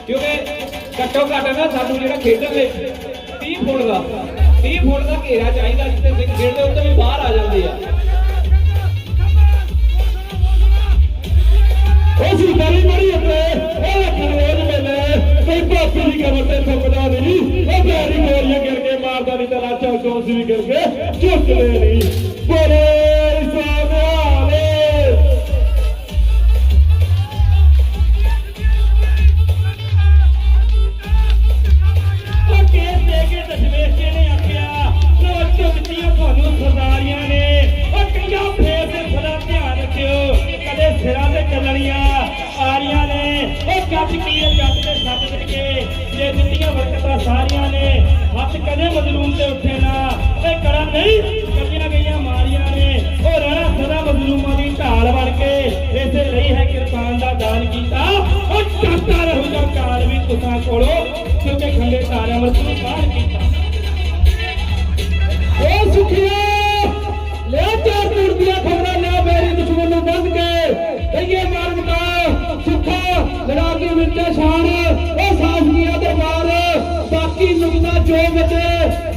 क्योंकि घट्टो घट ना सानू जो खेडन 30 फुट का घेरा चाहिए जिसे सिंह खेडते उत्ते भी बाहर आ जाते हैं। बड़ी बड़ी रोज मेले कोई पापी की कमर से थुकदा नहीं, प्यारी गोलियां करके मारदा नहीं, तेरा चौकोस भी करके चुकदे नहीं। बड़े सामने सरदारियां ने कंजा फेर से सदा ध्यान रखियो, कदे सिरा से चलनियां आ रही ने जज की जज के सट के ये दित्तियां बरकतां सारियां ने हथ कदे मजलूम से उठे ना कड़ा नहीं कलियां गईयां मारियां ने रहना सदा मजलूमां की ढाल बन के इसे नहीं है किरपान का दान किया करता रहूंगा काल भी तुसां कोलो क्योंकि खंडे तारे अमृत नूं बाहर किया। सुखिया ले चार मूर्तियां खबरा ले मेरी दुश्मन नूं बंद के कहिए मार मुका सुखा लड़ा के मिलते शान ओ साफ किया दरबार बाकी नुकता जो बचे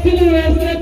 सिलवेस ने